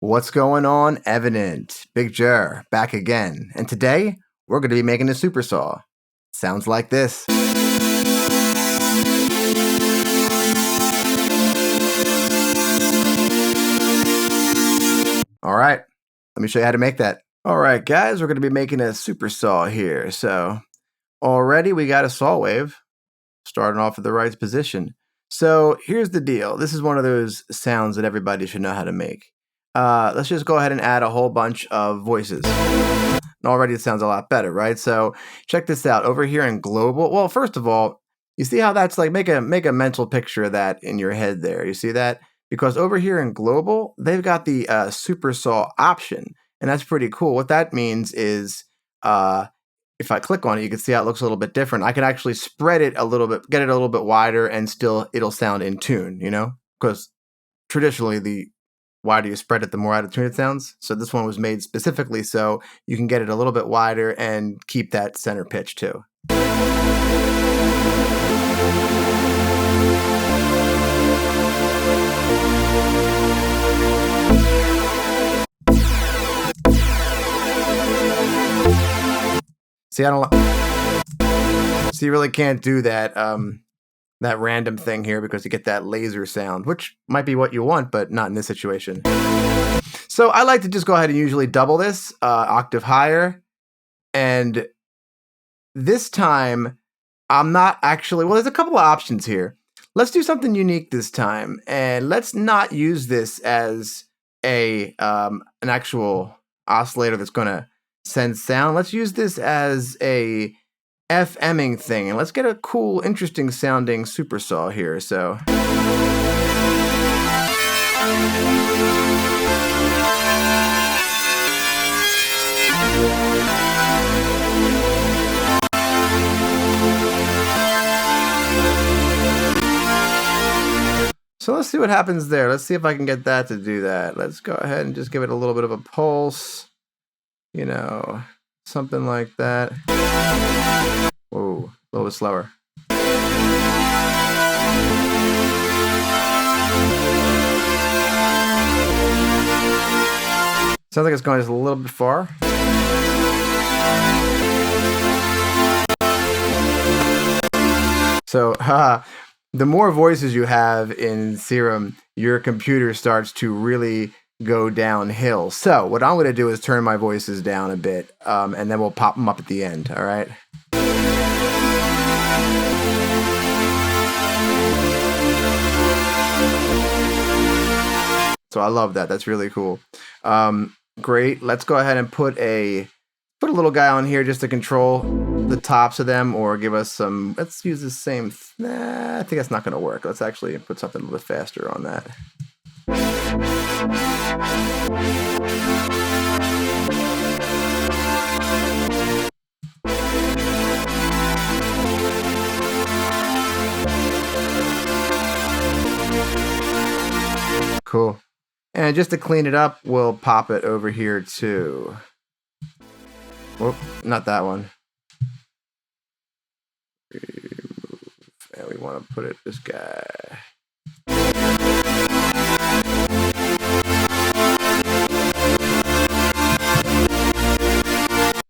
What's going on, Evenant? Big Jer, back again. And today, we're going to be making a Supersaw. Sounds like this. Alright, let me show you how to make that. Alright guys, we're going to be making a Supersaw here. So, already we got a saw wave, starting off at the right position. So, here's the deal. This is one of those sounds that everybody should know how to make. Let's just go ahead and add a whole bunch of voices. And already it sounds a lot better, right? So check this out over here in global. Well, first of all, you see how that's like, make a mental picture of that in your head there. You see that? Because over here in global, they've got the Supersaw option, and that's pretty cool. What that means is if I click on it, you can see how it looks a little bit different. I can actually spread it a little bit, get it a little bit wider, and still it'll sound in tune, you know? Because traditionally the wider you spread it, the more out of tune it sounds. So this one was made specifically so you can get it a little bit wider and keep that center pitch too. See, you really can't do that that random thing here because you get that laser sound, which might be what you want, but not in this situation. So I like to just go ahead and usually double this octave higher. And this time I'm not actually, well, there's a couple of options here. Let's do something unique this time. And let's not use this as an actual oscillator that's going to send sound. Let's use this as a FMing thing, and let's get a cool, interesting sounding Supersaw here. So let's see what happens there. Let's see if I can get that to do that. Let's go ahead and just give it a little bit of a pulse, you know, something like that. Whoa, a little bit slower. Sounds like it's going just a little bit far. So, the more voices you have in Serum, your computer starts to really go downhill. So, what I'm going to do is turn my voices down a bit, and then we'll pop them up at the end, all right? So I love that. That's really cool. Great. Let's go ahead and put a little guy on here just to control the tops of them, or give us some. Let's use the same. Nah, I think that's not going to work. Let's actually put something a little bit faster on that. Cool. And just to clean it up, we'll pop it over here too. Whoop, not that one. And we want to put it this guy.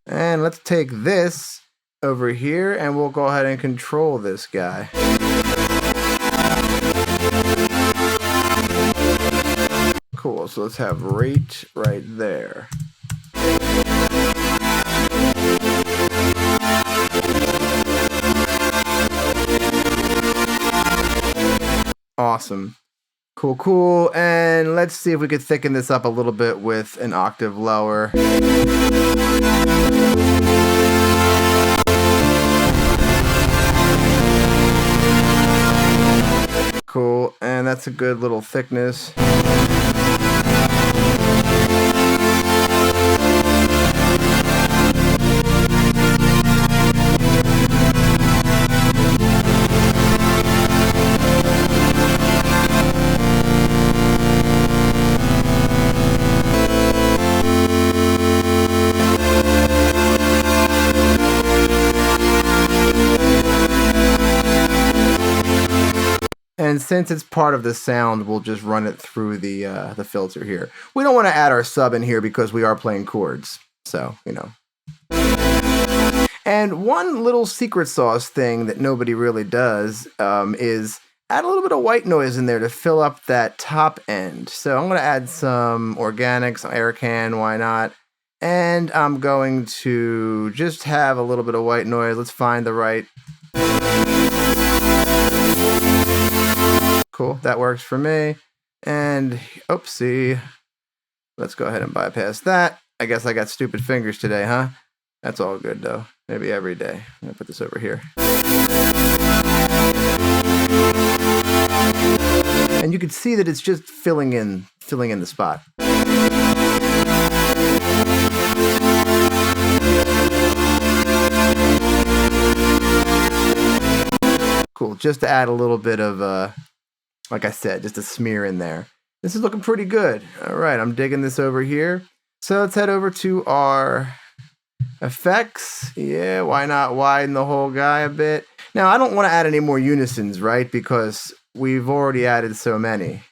And let's take this over here and we'll go ahead and control this guy. Cool, so let's have rate right there. Awesome. Cool, cool. And let's see if we could thicken this up a little bit with an octave lower. Cool, and that's a good little thickness. And since it's part of the sound, we'll just run it through the filter here. We don't want to add our sub in here because we are playing chords. So, you know. And one little secret sauce thing that nobody really does is add a little bit of white noise in there to fill up that top end. So I'm going to add some organic, some air can, why not? And I'm going to just have a little bit of white noise. Let's find the right. Cool, that works for me. And oopsie, let's go ahead and bypass that. I guess I got stupid fingers today, huh? That's all good though. Maybe every day. I'm gonna put this over here. And you can see that it's just filling in the spot. Cool, just to add a little bit of, like I said, just a smear in there. This is looking pretty good. All right, I'm digging this over here. So let's head over to our effects. Yeah, why not widen the whole guy a bit? Now, I don't want to add any more unisons, right? Because we've already added so many.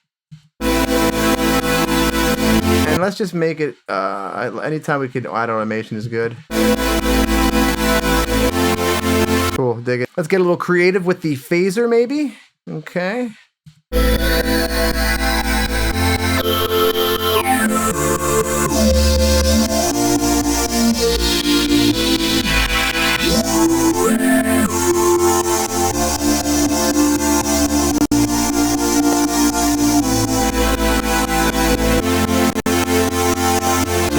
And let's just make it, anytime we can add automation is good. Cool, dig it. Let's get a little creative with the phaser, maybe? Okay.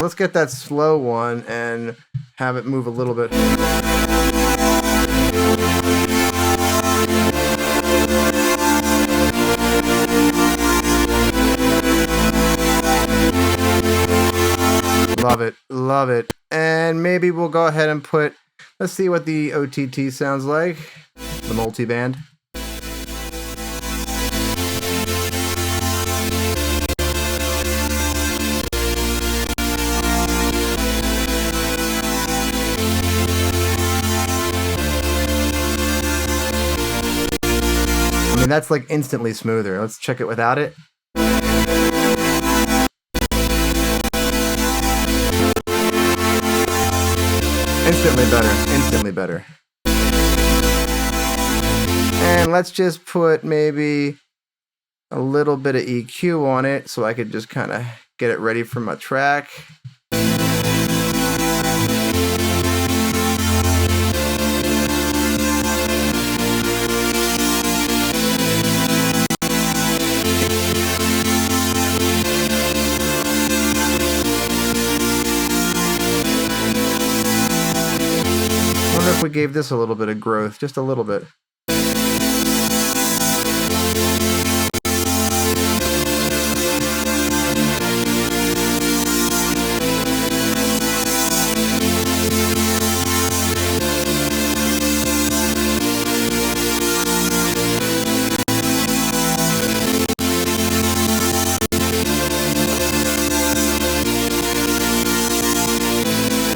Let's get that slow one and have it move a little bit. Love it, love it. And maybe we'll go ahead and put, let's see what the OTT sounds like, the multiband. I mean, that's like instantly smoother. Let's check it without it. Instantly better, instantly better. And let's just put maybe a little bit of EQ on it so I could just kind of get it ready for my track. I wonder if we gave this a little bit of growth, just a little bit.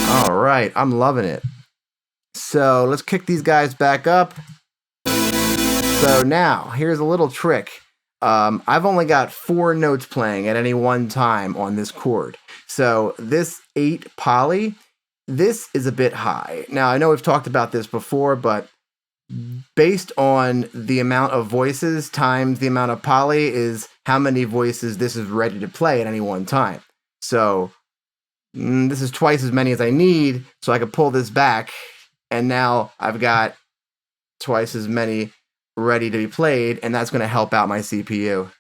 All right, I'm loving it. So let's kick these guys back up. So now, here's a little trick. I've only got 4 notes playing at any one time on this chord. So this 8 poly, this is a bit high. Now, I know we've talked about this before, but based on the amount of voices times the amount of poly is how many voices this is ready to play at any one time. So this is twice as many as I need, so I could pull this back. And now I've got twice as many ready to be played, and that's going to help out my CPU.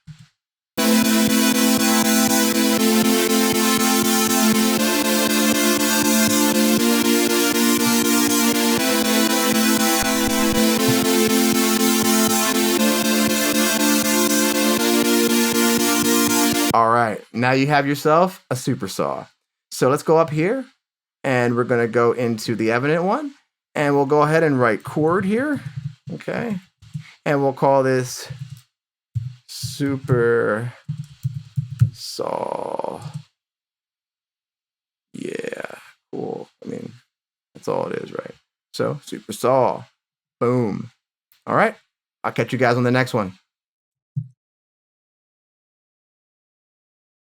All right, now you have yourself a Supersaw. So let's go up here, and we're going to go into the Evenant one. And we'll go ahead and write chord here, okay? And we'll call this Supersaw. Yeah, cool. I mean, that's all it is, right? So, Supersaw. Boom. All right, I'll catch you guys on the next one.